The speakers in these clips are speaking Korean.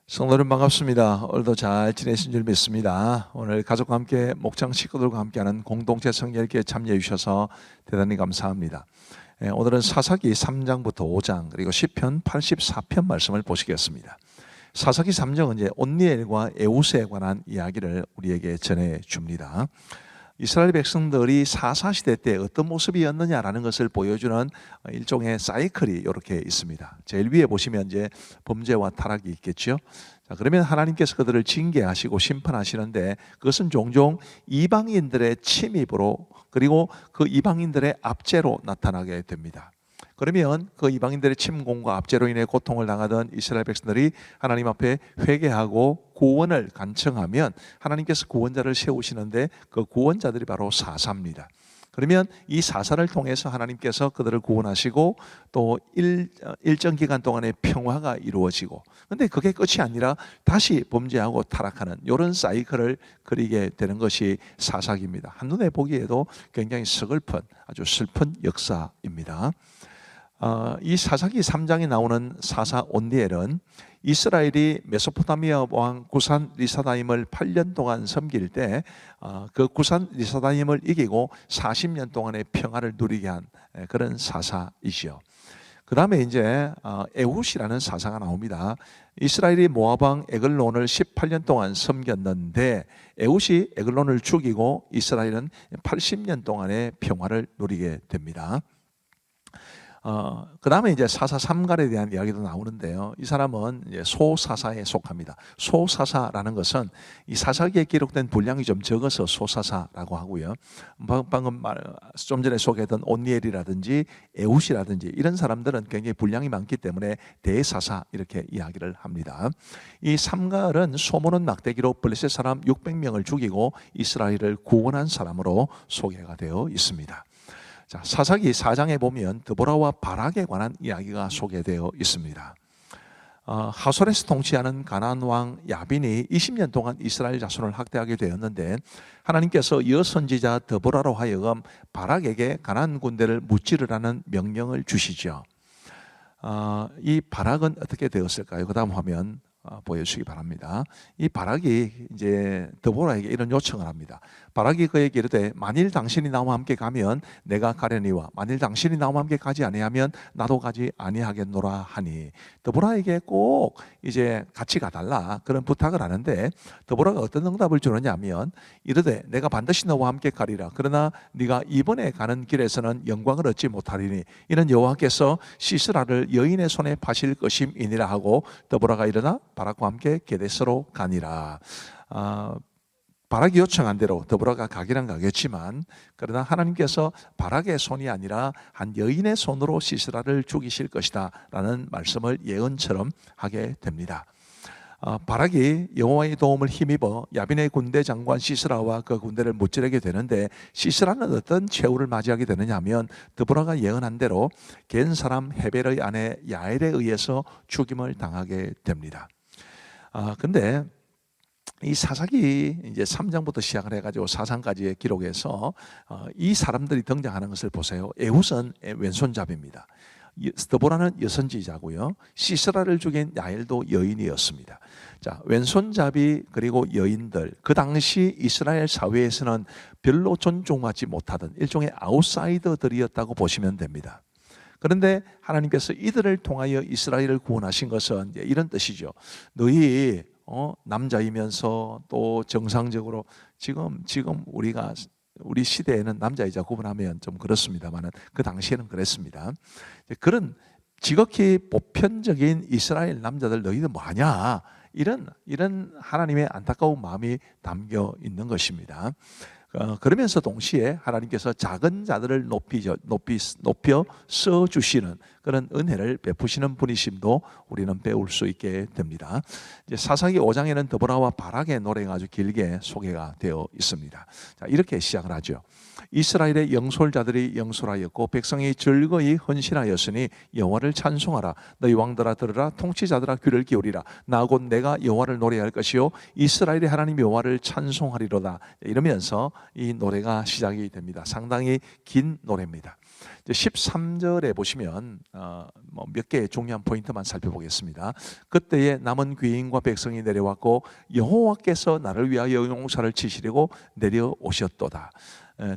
성도님 반갑습니다. 오늘도 잘 지내신 줄 믿습니다. 오늘 가족과 함께 목장 식구들과 함께하는 공동체 성결기에 참여해 주셔서 대단히 감사합니다. 오늘은 사사기 3장부터 5장 그리고 시편 84편 말씀을 보시겠습니다. 사사기 3장은 이제 온니엘과 에우스에 관한 이야기를 우리에게 전해 줍니다. 이스라엘 백성들이 사사시대 때 어떤 모습이었느냐라는 것을 보여주는 일종의 사이클이 이렇게 있습니다. 제일 위에 보시면 이제 범죄와 타락이 있겠죠. 자, 그러면 하나님께서 그들을 징계하시고 심판하시는데 그것은 종종 이방인들의 침입으로 그리고 그 이방인들의 압제로 나타나게 됩니다. 그러면 그 이방인들의 침공과 압제로 인해 고통을 당하던 이스라엘 백성들이 하나님 앞에 회개하고 구원을 간청하면 하나님께서 구원자를 세우시는데 그 구원자들이 바로 사사입니다. 그러면 이 사사를 통해서 하나님께서 그들을 구원하시고 또 일정 기간 동안의 평화가 이루어지고, 근데 그게 끝이 아니라 다시 범죄하고 타락하는 이런 사이클을 그리게 되는 것이 사사기입니다. 한눈에 보기에도 굉장히 서글픈 아주 슬픈 역사입니다. 이 사사기 3장에 나오는 사사 온니엘은 이스라엘이 메소포타미아 왕 구산 리사다임을 8년 동안 섬길 때 그 구산 리사다임을 이기고 40년 동안의 평화를 누리게 한 그런 사사이죠. 그 다음에 이제 에훗이라는 사사가 나옵니다. 이스라엘이 모압 왕 에글론을 18년 동안 섬겼는데 에훗이 에글론을 죽이고 이스라엘은 80년 동안의 평화를 누리게 됩니다. 그 다음에 이제 사사 삼갈에 대한 이야기도 나오는데요. 이 사람은 이제 소사사에 속합니다. 소사사라는 것은 이 사사기에 기록된 분량이 좀 적어서 소사사라고 하고요. 방금 좀 전에 소개했던 온니엘이라든지 에훗이라든지 이런 사람들은 굉장히 분량이 많기 때문에 대사사 이렇게 이야기를 합니다. 이 삼갈은 소모는 막대기로 블레셋 사람 600명을 죽이고 이스라엘을 구원한 사람으로 소개가 되어 있습니다. 자, 사사기 4장에 보면 드보라와 바락에 관한 이야기가 소개되어 있습니다. 하솔에서 통치하는 가나안 왕 야빈이 20년 동안 이스라엘 자손을 학대하게 되었는데 하나님께서 여선지자 드보라로 하여금 바락에게 가나안 군대를 무찌르라는 명령을 주시죠. 이 바락은 어떻게 되었을까요? 그 다음 화면 보여주시기 바랍니다. 이 바락이 이제 드보라에게 이런 요청을 합니다. 바락이 그에게 이르되 만일 당신이 나와 함께 가면 내가 가려니와 만일 당신이 나와 함께 가지 아니하면 나도 가지 아니하겠노라 하니, 드보라에게 꼭 이제 같이 가달라 그런 부탁을 하는데 드보라가 어떤 응답을 주느냐 하면 이르되 내가 반드시 너와 함께 가리라. 그러나 네가 이번에 가는 길에서는 영광을 얻지 못하리니 이는 여호와께서 시스라를 여인의 손에 파실 것임이니라 하고 드보라가 일어나 바락과 함께 게데스로 가니라. 바락이 요청한 대로 드보라가 가기는 가겠지만 그러나 하나님께서 바락의 손이 아니라 한 여인의 손으로 시스라를 죽이실 것이다 라는 말씀을 예언처럼 하게 됩니다. 바락이 여호와의 도움을 힘입어 야빈의 군대 장관 시스라와 그 군대를 무찌르게 되는데 시스라는 어떤 최후를 맞이하게 되느냐 하면 드보라가 예언한 대로 겐 사람 헤벨의 아내 야엘에 의해서 죽임을 당하게 됩니다. 근데 이 사사기 이제 3장부터 시작을 해가지고 4장까지의 기록에서 이 사람들이 등장하는 것을 보세요. 에훗은 왼손잡이입니다. 드보라는 여선지자고요. 시스라를 죽인 야엘도 여인이었습니다. 자, 왼손잡이 그리고 여인들, 그 당시 이스라엘 사회에서는 별로 존중받지 못하던 일종의 아웃사이더들이었다고 보시면 됩니다. 그런데 하나님께서 이들을 통하여 이스라엘을 구원하신 것은 이런 뜻이죠. 너희 남자이면서 또 정상적으로 지금 우리 시대에는 남자 여자 구분하면 좀 그렇습니다만 그 당시에는 그랬습니다. 그런 지극히 보편적인 이스라엘 남자들 너희는 뭐하냐, 이런 하나님의 안타까운 마음이 담겨 있는 것입니다. 그러면서 동시에 하나님께서 작은 자들을 높여 써주시는 그런 은혜를 베푸시는 분이심도 우리는 배울 수 있게 됩니다. 이제 사사기 5장에는 드보라와 바락의 노래가 아주 길게 소개가 되어 있습니다. 자, 이렇게 시작을 하죠. 이스라엘의 영솔자들이 영솔하였고 백성이 즐거이 헌신하였으니 여호와를 찬송하라. 너희 왕들아 들으라. 통치자들아 귀를 기울이라. 나 곧 내가 여호와를 노래할 것이요 이스라엘의 하나님 여호와를 찬송하리로다. 이러면서 이 노래가 시작이 됩니다. 상당히 긴 노래입니다. 이제 13절에 보시면 몇 개의 중요한 포인트만 살펴보겠습니다. 그때에 남은 귀인과 백성이 내려왔고 여호와께서 나를 위하여 용사를 치시려고 내려오셨도다.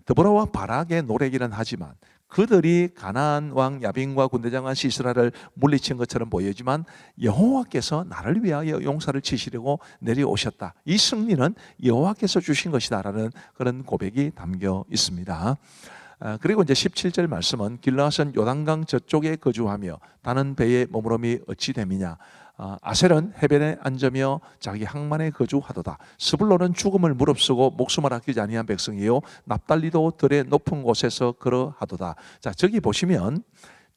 드보라와 바락의 노래기는 하지만 그들이 가나안 왕 야빈과 군대장관 시스라를 물리친 것처럼 보이지만 여호와께서 나를 위하여 용사를 치시려고 내려오셨다. 이 승리는 여호와께서 주신 것이다라는 그런 고백이 담겨 있습니다. 그리고 이제 17절 말씀은 길르앗은 요단강 저쪽에 거주하며 다는 배에 머무름이 어찌 됨이냐. 아셀은 해변에 앉으며 자기 항만에 거주하도다. 스불론은 죽음을 무릅쓰고 목숨을 아끼지 아니한 백성이요 납달리도 들의 높은 곳에서 걸어하도다. 자, 저기 보시면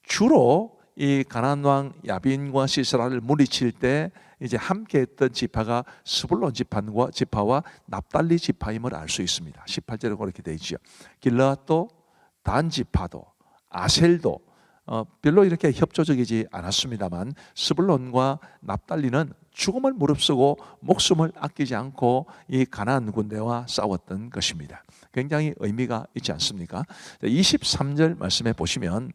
주로 이 가나안 왕 야빈과 시스라를 물리칠 때 이제 함께했던 지파가 스불론 지파와 납달리 지파임을 알 수 있습니다. 18절에 그렇게 되어 있죠. 길르앗도 단 지파도 아셀도 별로 이렇게 협조적이지 않았습니다만 스불론과 납달리는 죽음을 무릅쓰고 목숨을 아끼지 않고 이 가나안 군대와 싸웠던 것입니다. 굉장히 의미가 있지 않습니까? 23절 말씀에 보시면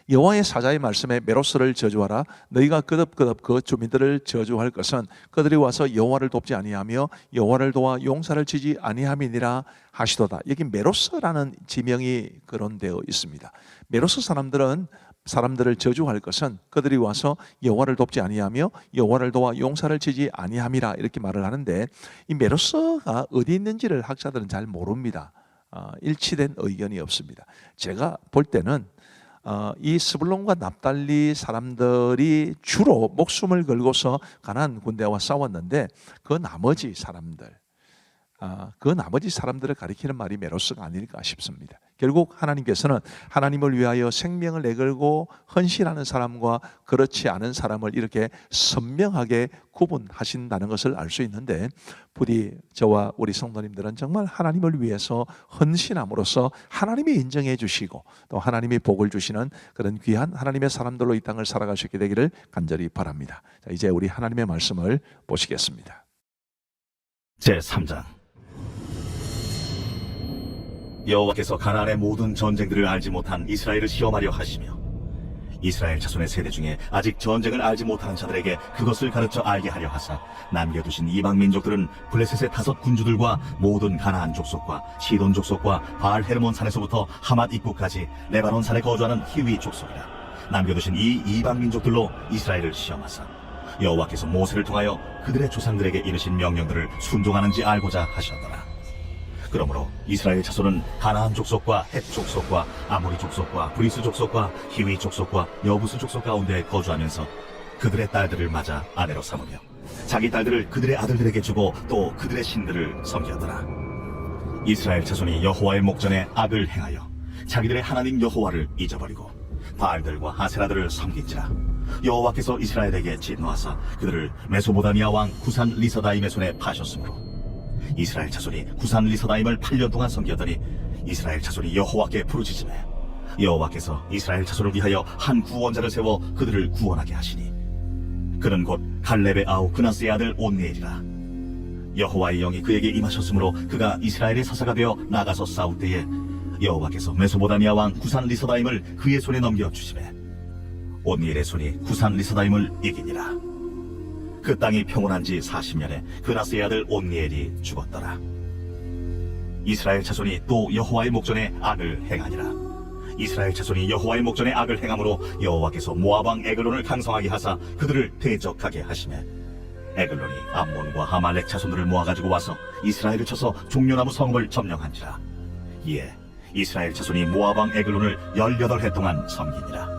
여호와의 사자의 말씀에 메로스를 저주하라. 너희가 끄덕끄덕 그 주민들을 저주할 것은 그들이 와서 여호와를 돕지 아니하며 여호와를 도와 용사를 치지 아니함이니라 하시도다. 여기 메로스라는 지명이 거론되어 있습니다. 메로스 사람들을 저주할 것은 그들이 와서 여호와를 돕지 아니하며 여호와를 도와 용사를 치지 아니함이라 이렇게 말을 하는데 이 메로스가 어디 있는지를 학자들은 잘 모릅니다. 일치된 의견이 없습니다. 제가 볼 때는 이 스불론과 납달리 사람들이 주로 목숨을 걸고서 가나안 군대와 싸웠는데 그 나머지 사람들을 가리키는 말이 메로스가 아닐까 싶습니다. 결국 하나님께서는 하나님을 위하여 생명을 내걸고 헌신하는 사람과 그렇지 않은 사람을 이렇게 선명하게 구분하신다는 것을 알 수 있는데 부디 저와 우리 성도님들은 정말 하나님을 위해서 헌신함으로써 하나님이 인정해 주시고 또 하나님이 복을 주시는 그런 귀한 하나님의 사람들로 이 땅을 살아갈 수 있게 되기를 간절히 바랍니다. 자, 이제 우리 하나님의 말씀을 보시겠습니다. 제3장. 여호와께서 가나안의 모든 전쟁들을 알지 못한 이스라엘을 시험하려 하시며 이스라엘 자손의 세대 중에 아직 전쟁을 알지 못하는 자들에게 그것을 가르쳐 알게 하려 하사 남겨두신 이방 민족들은 블레셋의 5 군주들과 모든 가나안 족속과 시돈 족속과 바알 헤르몬 산에서부터 하맛 입구까지 레바논 산에 거주하는 히위 족속이라. 남겨두신 이 이방 민족들로 이스라엘을 시험하사 여호와께서 모세를 통하여 그들의 조상들에게 이르신 명령들을 순종하는지 알고자 하셨더라. 그러므로 이스라엘 자손은 가나안 족속과 헷 족속과 아모리 족속과 브리스 족속과 히위 족속과 여부스 족속 가운데 거주하면서 그들의 딸들을 맞아 아내로 삼으며 자기 딸들을 그들의 아들들에게 주고 또 그들의 신들을 섬겼더라. 이스라엘 자손이 여호와의 목전에 악을 행하여 자기들의 하나님 여호와를 잊어버리고 바알들과 아세라들을 섬긴지라. 여호와께서 이스라엘에게 진노하사 그들을 메소보다미아 왕 구산 리서다임의 손에 파셨으므로 이스라엘 자손이 구산 리서다임을 8년 동안 섬겼더니 이스라엘 자손이 여호와께 부르짖으매 여호와께서 이스라엘 자손을 위하여 한 구원자를 세워 그들을 구원하게 하시니 그는 곧 갈렙의 아우 그나스의 아들 온니엘이라. 여호와의 영이 그에게 임하셨으므로 그가 이스라엘의 사사가 되어 나가서 싸울 때에 여호와께서 메소보다미아 왕 구산 리서다임을 그의 손에 넘겨주시매 온니엘의 손이 구산 리서다임을 이기니라. 그 땅이 평온한 지 40년에 그나스의 아들 온니엘이 죽었더라. 이스라엘 자손이 또 여호와의 목전에 악을 행하니라. 이스라엘 자손이 여호와의 목전에 악을 행함으로 여호와께서 모압 왕 에글론을 강성하게 하사 그들을 대적하게 하시매 에글론이 암몬과 아말렉 자손들을 모아가지고 와서 이스라엘을 쳐서 종려나무 성읍을 점령한지라. 이에 이스라엘 자손이 모압 왕 에글론을 18해 동안 섬기니라.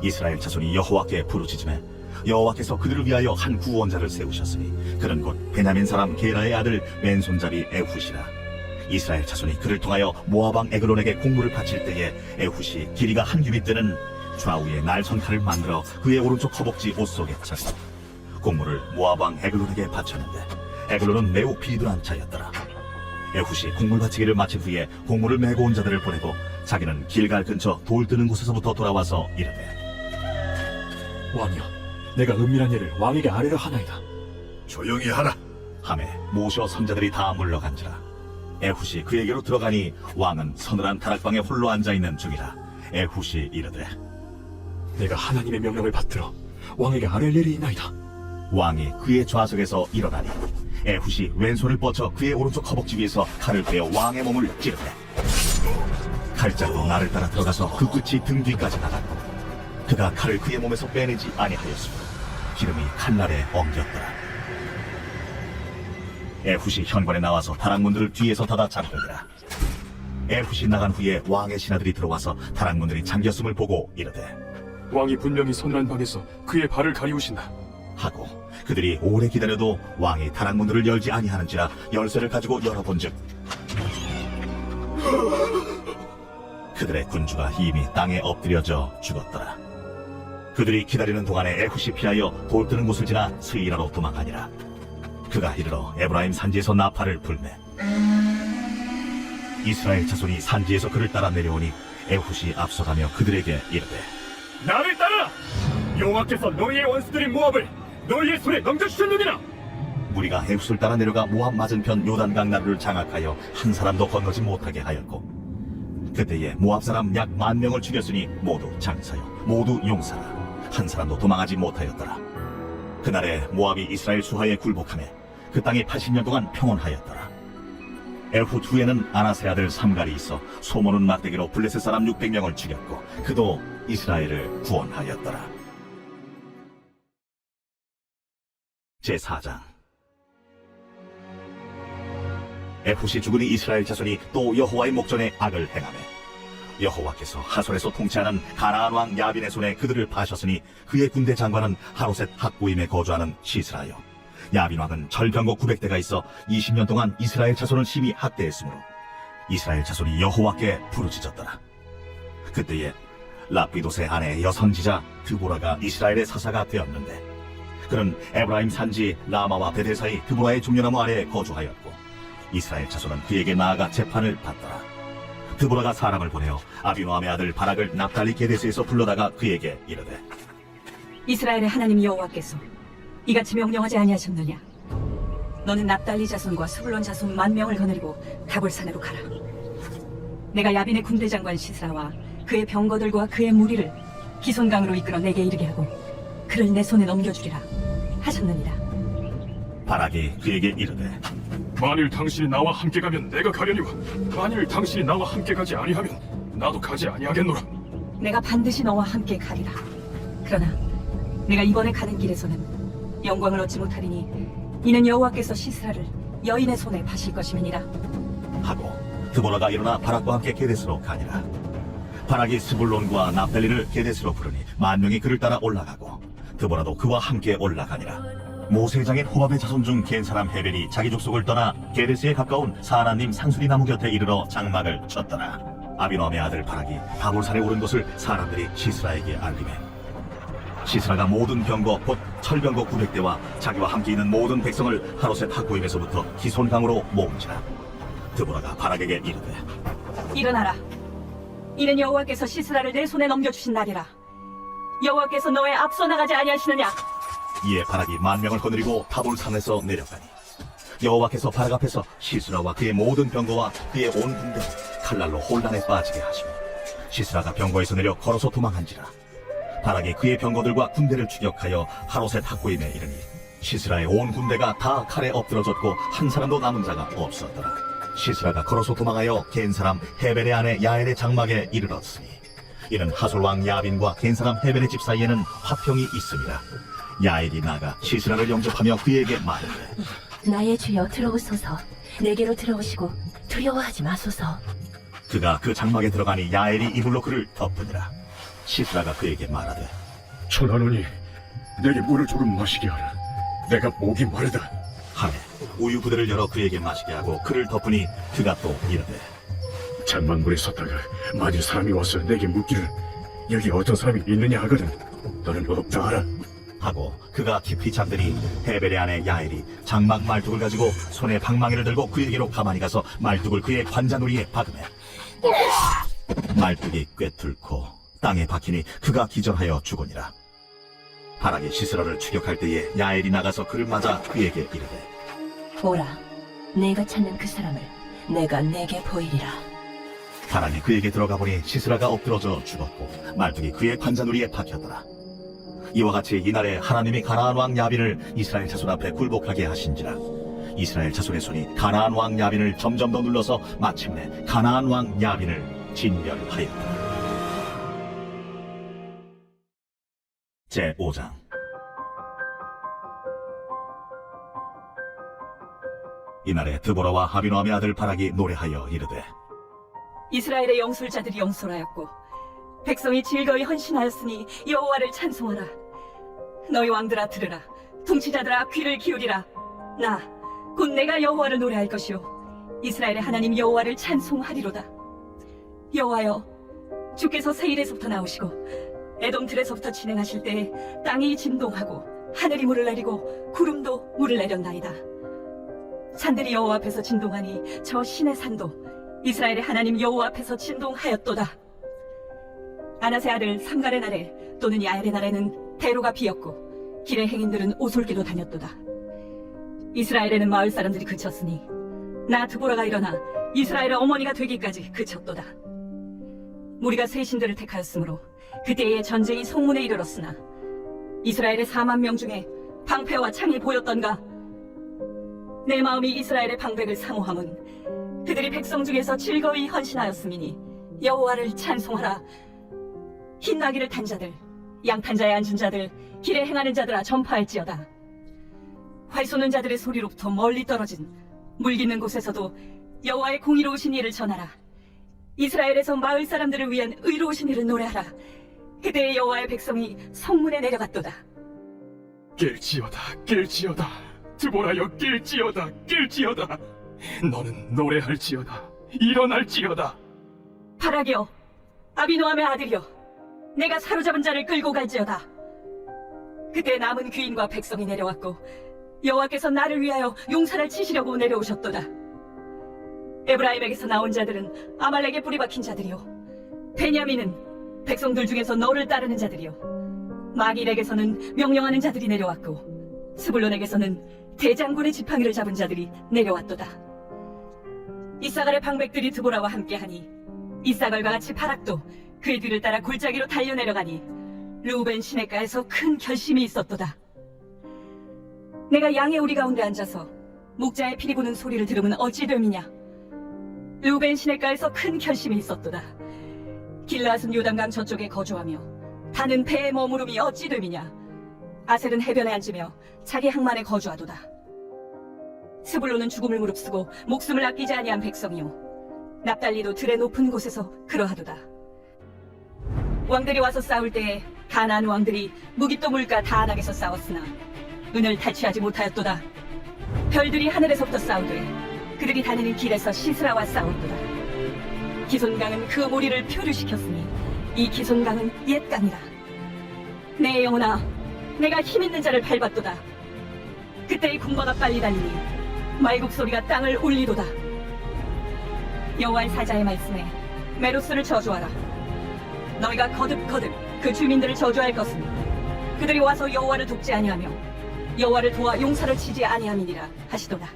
이스라엘 자손이 여호와께 부르짖으매 여호와께서 그들을 위하여 한 구원자를 세우셨으니 그는 곧 베냐민 사람 게라의 아들 맨손잡이 에훗이라. 이스라엘 자손이 그를 통하여 모압 왕 에글론에게 공물을 바칠 때에 에훗이 길이가 한 규빗 되는 좌우에 날선칼을 만들어 그의 오른쪽 허벅지 옷 속에 차서 공물을 모압 왕 에글론에게 바쳤는데 에글론은 매우 비둔한 자였더라. 에훗이 공물 바치기를 마친 후에 공물을 메고 온 자들을 보내고 자기는 길갈 근처 돌 뜨는 곳에서부터 돌아와서 이르되 왕이여, 내가 은밀한 일을 왕에게 아뢰려 하나이다. 조용히 하라. 하매 모셔 선자들이 다 물러간지라. 에훗이 그에게로 들어가니 왕은 서늘한 다락방에 홀로 앉아있는 중이라. 에훗이 이르되 내가 하나님의 명령을 받들어 왕에게 아랠 일이 있나이다. 왕이 그의 좌석에서 일어나니 에훗이 왼손을 뻗쳐 그의 오른쪽 허벅지 위에서 칼을 빼어 왕의 몸을 찌르되 칼자루로 나를 따라 들어가서 그 끝이 등 뒤까지 나갔고 그가 칼을 그의 몸에서 빼내지 아니하였으므로 기름이 칼날에 엉겼더라. 에훗이 현관에 나와서 다락문들을 뒤에서 닫아 잠그니라. 에훗이 나간 후에 왕의 신하들이 들어와서 다락문들이 잠겼음을 보고 이르되 왕이 분명히 서늘한 방에서 그의 발을 가리우신다. 하고 그들이 오래 기다려도 왕이 다락문들을 열지 아니하는지라 열쇠를 가지고 열어본즉 그들의 군주가 이미 땅에 엎드려져 죽었더라. 그들이 기다리는 동안에 에훗이 피하여 돌 뜨는 곳을 지나 스이라로 도망하니라. 그가 이르러 에브라임 산지에서 나팔을 불매 이스라엘 자손이 산지에서 그를 따라 내려오니 에훗이 앞서가며 그들에게 이르되 나를 따르라! 여호와께서 너희의 원수들인 모압을 너희의 손에 넘겨주셨느니라! 무리가 에훗을 따라 내려가 모압 맞은편 요단강 나루를 장악하여 한 사람도 건너지 못하게 하였고 그때에 모압 사람 약 10,000명을 죽였으니 모두 장사요 모두 용사라 한 사람도 도망하지 못하였더라. 그날에 모압이 이스라엘 수하에 굴복하매 그 땅이 80년 동안 평온하였더라. 에훗 후에는 아나세 아들 삼갈이 있어 소모는 막대기로 블레셋 사람 600명을 죽였고 그도 이스라엘을 구원하였더라. 제4장 에훗이 죽으니 이스라엘 자손이 또 여호와의 목전에 악을 행하매 여호와께서 하솔에서 통치하는 가나안 왕 야빈의 손에 그들을 파셨으니 그의 군대 장관은 하로셋 학구임에 거주하는 시스라요 야빈 왕은 절병거 900대가 있어 20년 동안 이스라엘 자손을 심히 학대했으므로 이스라엘 자손이 여호와께 부르짖었더라. 그때에 라피도스의 아내 여선지자 드보라가 이스라엘의 사사가 되었는데 그는 에브라임 산지 라마와 베델 사이 드보라의 종려나무 아래에 거주하였고 이스라엘 자손은 그에게 나아가 재판을 받더라. 드보라가 사람을 보내어 아비노함의 아들 바락을 납달리 게데스에서 불러다가 그에게 이르되 이스라엘의 하나님 여호와께서 이같이 명령하지 아니하셨느냐? 너는 납달리 자손과 스불론 자손 10,000명을 거느리고 다볼산으로 가라. 내가 야빈의 군대 장관 시스라와 그의 병거들과 그의 무리를 기손강으로 이끌어 내게 이르게 하고 그를 내 손에 넘겨주리라 하셨느니라. 바락이 그에게 이르되 만일 당신이 나와 함께 가면 내가 가려니와 만일 당신이 나와 함께 가지 아니하면 나도 가지 아니하겠노라. 내가 반드시 너와 함께 가리라. 그러나 내가 이번에 가는 길에서는 영광을 얻지 못하리니 이는 여호와께서 시스라를 여인의 손에 파실 것임이니라 하고 드보라가 일어나 바락과 함께 게데스로 가니라. 바락이 스불론과 납달리를 게데스로 부르니 10,000명이 그를 따라 올라가고 드보라도 그와 함께 올라가니라. 모세장인 호밥의 자손 중 겐 사람 헤벨이 자기 족속을 떠나 게데스에 가까운 사하나님 상수리 나무 곁에 이르러 장막을 쳤더라. 아비노함의 아들 바락이 다볼산에 오른 것을 사람들이 시스라에게 알리매 시스라가 모든 병거 곧 철병거 900대와 자기와 함께 있는 모든 백성을 하로셋 학고임에서부터 기손강으로 모은지라. 드보라가 바락에게 이르되 일어나라. 이는 여호와께서 시스라를 내 손에 넘겨주신 날이라. 여호와께서 너의 앞서 나가지 아니하시느냐? 이에 바락이 10,000명을 거느리고 다볼산에서 내려가니 여호와께서 바락 앞에서 시스라와 그의 모든 병거와 그의 온 군대 칼날로 혼란에 빠지게 하시고 시스라가 병거에서 내려 걸어서 도망한지라. 바락이 그의 병거들과 군대를 추격하여 하로셋 학고임에 이르니 시스라의 온 군대가 다 칼에 엎드러졌고 한 사람도 남은 자가 없었더라. 시스라가 걸어서 도망하여 겐 사람 헤벨의 아내 야엘의 장막에 이르렀으니 이는 하솔 왕 야빈과 겐 사람 헤벨의 집 사이에는 화평이 있음이라. 야엘이 나가 시스라를 영접하며 그에게 말하되 나의 주여 들어오소서. 내게로 들어오시고 두려워하지 마소서. 그가 그 장막에 들어가니 야엘이 이불로 그를 덮으니라. 시스라가 그에게 말하되 전하노니 내게 물을 조금 마시게 하라. 내가 목이 마르다. 하매 우유 부대를 열어 그에게 마시게 하고 그를 덮으니 그가 또 이르되 장막문에 섰다가 만일 사람이 와서 내게 묻기를 여기 어떤 사람이 있느냐 하거든 너는 없다 하라. 하고 그가 깊이 잠드니 헤벨의 아내 야엘이 장막 말뚝을 가지고 손에 방망이를 들고 그에게로 가만히 가서 말뚝을 그의 관자놀이에 박으매 말뚝이 꿰뚫고 땅에 박히니 그가 기절하여 죽으니라. 바락이 시스라를 추격할 때에 야엘이 나가서 그를 맞아 그에게 이르되 보라, 내가 찾는 그 사람을 내가 내게 보이리라. 바람이 그에게 들어가 보니 시스라가 엎드러져 죽었고 말뚝이 그의 관자놀이에 박혔더라. 이와 같이 이날에 하나님이 가나안 왕 야빈을 이스라엘 자손 앞에 굴복하게 하신지라. 이스라엘 자손의 손이 가나안 왕 야빈을 점점 더 눌러서 마침내 가나안 왕 야빈을 진멸하였더라. 제5장. 이날에 드보라와 하비노함의 아들 바락이 노래하여 이르되 이스라엘의 영술자들이 영술하였고 백성이 즐거이 헌신하였으니 여호와를 찬송하라. 너희 왕들아 들으라. 통치자들아 귀를 기울이라. 나 곧 내가 여호와를 노래할 것이요 이스라엘의 하나님 여호와를 찬송하리로다. 여호와여, 주께서 세일에서부터 나오시고 에돔 들에서부터 진행하실 때에 땅이 진동하고 하늘이 물을 내리고 구름도 물을 내렸나이다. 산들이 여호와 앞에서 진동하니 저 신의 산도 이스라엘의 하나님 여호와 앞에서 진동하였도다. 아나세 아들 삼갈의 날에 또는 야엘의 날에는 대로가 비었고 길의 행인들은 오솔길로 다녔도다. 이스라엘에는 마을 사람들이 그쳤으니 나 드보라가 일어나 이스라엘의 어머니가 되기까지 그쳤도다. 무리가 새 신들을 택하였으므로 그때의 전쟁이 성문에 이르렀으나 이스라엘의 4만 명 중에 방패와 창이 보였던가. 내 마음이 이스라엘의 방백을 사모함은 그들이 백성 중에서 즐거이 헌신하였음이니 여호와를 찬송하라. 흰 나귀를 탄 자들, 양탄자에 앉은 자들, 길에 행하는 자들아 전파할지어다. 활 쏘는 자들의 소리로부터 멀리 떨어진 물 깃는 곳에서도 여호와의 공의로우신 일을 전하라. 이스라엘에서 마을 사람들을 위한 의로우신 일을 노래하라. 그때의 여호와의 백성이 성문에 내려갔도다. 낄지어다, 낄지어다. 드보라여, 낄지어다, 낄지어다. 너는 노래할지어다, 일어날지어다. 바락이여, 아비노함의 아들이여, 내가 사로잡은 자를 끌고 갈지어다. 그때 남은 귀인과 백성이 내려왔고 여호와께서 나를 위하여 용사를 치시려고 내려오셨도다. 에브라임에게서 나온 자들은 아말렉에 뿌리 박힌 자들이요, 베냐민은 백성들 중에서 너를 따르는 자들이요, 마길에게서는 명령하는 자들이 내려왔고 스불론에게서는 대장군의 지팡이를 잡은 자들이 내려왔도다. 이사갈의 방백들이 드보라와 함께하니 이사갈과 같이 바락도 그의 뒤를 따라 골짜기로 달려내려가니 르우벤 시냇가에서 큰 결심이 있었도다. 내가 양의 우리 가운데 앉아서 목자의 피리 부는 소리를 들으면 어찌 됨이냐. 르우벤 시냇가에서 큰 결심이 있었도다. 길라앗은 요단강 저쪽에 거주하며 다는 배에 머무름이 어찌 됨이냐. 아셀은 해변에 앉으며 자기 항만에 거주하도다. 스불론은 죽음을 무릅쓰고 목숨을 아끼지 아니한 백성이요, 납달리도 들의 높은 곳에서 그러하도다. 왕들이 와서 싸울 때에 가나안 왕들이 무기또 물가 다안악에서 싸웠으나 은을 탈취하지 못하였도다. 별들이 하늘에서부터 싸우되 그들이 다니는 길에서 시스라와 싸웠도다. 기손강은 그 무리를 표류시켰으니 이 기손강은 옛 강이다. 내 영혼아, 내가 힘있는 자를 밟았도다. 그때의 군바가 빨리 달리니 말국 소리가 땅을 울리도다. 여호와의 사자의 말씀에 메로스를 저주하라. 너희가 거듭거듭 그 주민들을 저주할 것은 그들이 와서 여호와를 돕지 아니하며 여호와를 도와 용사를 치지 아니함이니라 하시도다.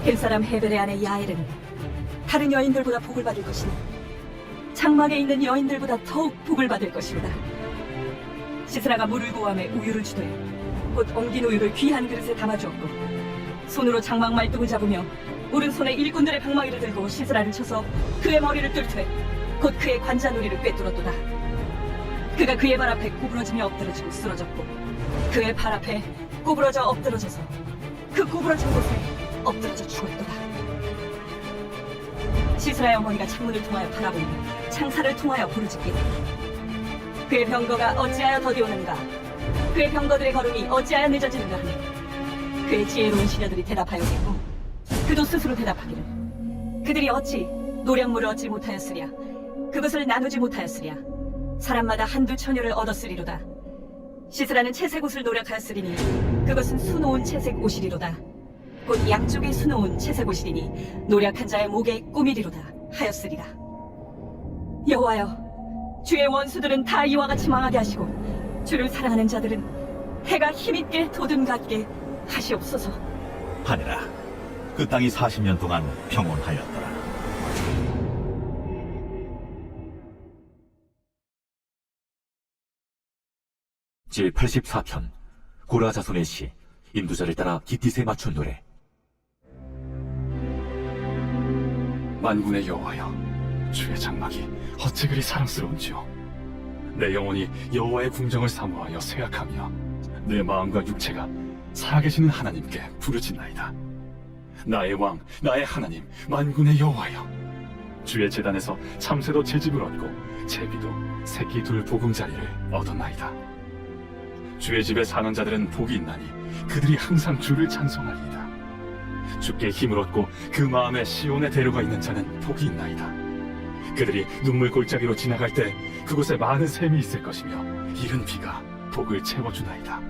햇사람 헤벨의 아내 야엘은 다른 여인들보다 복을 받을 것이니 장막에 있는 여인들보다 더욱 복을 받을 것이로다. 시스라가 물을 구함에 우유를 주되 곧 엉긴 우유를 귀한 그릇에 담아주었고 손으로 장막 말뚝을 잡으며 오른손에 일꾼들의 방망이를 들고 시스라를 쳐서 그의 머리를 뚫되 곧 그의 관자놀이를 꿰뚫었도다. 그가 그의 발 앞에 구부러지며 엎드러지고 쓰러졌고 그의 발 앞에 구부러져 엎드러져서 그 구부러진 곳에 엎드러져 죽었도다. 시스라의 어머니가 창문을 통하여 바라보니 창살을 통하여 부르짖기를 그의 병거가 어찌하여 더디오는가, 그의 병거들의 걸음이 어찌하여 늦어지는가 하니 그의 지혜로운 시녀들이 대답하였고 그도 스스로 대답하기를 그들이 어찌 노량물을 얻지 못하였으랴, 그것을 나누지 못하였으랴. 사람마다 한두 처녀를 얻었으리로다. 시스라는 채색 옷을 노력하였으리니 그것은 수놓은 채색 옷이리로다. 곧 양쪽에 수놓은 채색 옷이리니 노력한 자의 목에 꾸미리로다 하였으리라. 여호와여, 주의 원수들은 다 이와 같이 망하게 하시고 주를 사랑하는 자들은 해가 힘있게 돋음같게 하시옵소서. 하니라. 그 땅이 40년 동안 평온하였더라. 제 84편 고라 자손의 시 인도자를 따라 기띠세 맞춘 노래. 만군의 여호와여, 주의 장막이 어찌 그리 사랑스러운지요. 내 영혼이 여호와의 궁정을 사모하여 생각하며 내 마음과 육체가 살아계시는 하나님께 부르짖나이다. 나의 왕, 나의 하나님, 만군의 여호와여, 주의 제단에서 참새도 채집을 얻고 제비도 새끼 둘 보금자리를 얻었나이다. 주의 집에 사는 자들은 복이 있나니 그들이 항상 주를 찬송하리이다. 주께 힘을 얻고 그 마음에 시온에 데려가 있는 자는 복이 있나이다. 그들이 눈물 골짜기로 지나갈 때 그곳에 많은 샘이 있을 것이며 이른 비가 복을 채워주나이다.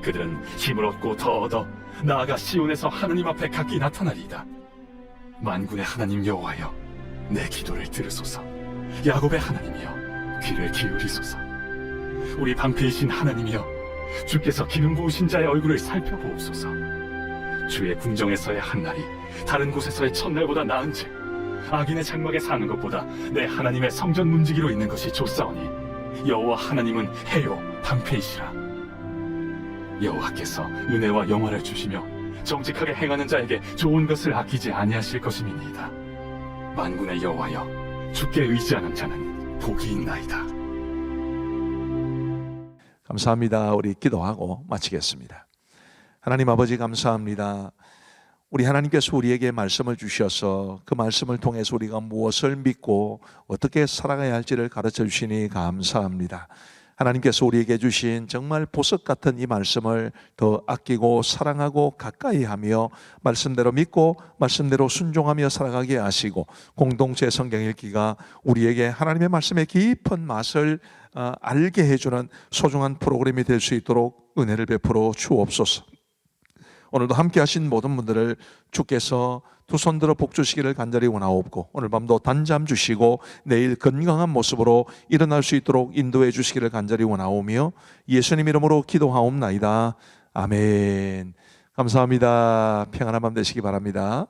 그들은 힘을 얻고 더 얻어 나아가 시온에서 하느님 앞에 각기 나타나리이다. 만군의 하나님 여호와여, 내 기도를 들으소서. 야곱의 하나님이여, 귀를 기울이소서. 우리 방패이신 하나님이여, 주께서 기름 부으신 자의 얼굴을 살펴보옵소서. 주의 궁정에서의 한날이 다른 곳에서의 첫날보다 나은즉 악인의 장막에 사는 것보다 내 하나님의 성전 문지기로 있는 것이 좋사오니 여호와 하나님은 해요 방패이시라. 여호와께서 은혜와 영화를 주시며 정직하게 행하는 자에게 좋은 것을 아끼지 아니하실 것임이니이다. 만군의 여호와여, 주께 의지하는 자는 복이 있나이다. 감사합니다. 우리 기도하고 마치겠습니다. 하나님 아버지 감사합니다. 우리 하나님께서 우리에게 말씀을 주셔서 그 말씀을 통해서 우리가 무엇을 믿고 어떻게 살아가야 할지를 가르쳐 주시니 감사합니다. 하나님께서 우리에게 주신 정말 보석 같은 이 말씀을 더 아끼고 사랑하고 가까이 하며 말씀대로 믿고 말씀대로 순종하며 살아가게 하시고 공동체 성경 읽기가 우리에게 하나님의 말씀의 깊은 맛을 알게 해주는 소중한 프로그램이 될 수 있도록 은혜를 베풀어 주옵소서. 오늘도 함께 하신 모든 분들을 주께서 두 손 들어 복 주시기를 간절히 원하옵고 오늘 밤도 단잠 주시고 내일 건강한 모습으로 일어날 수 있도록 인도해 주시기를 간절히 원하오며 예수님 이름으로 기도하옵나이다. 아멘. 감사합니다. 평안한 밤 되시기 바랍니다.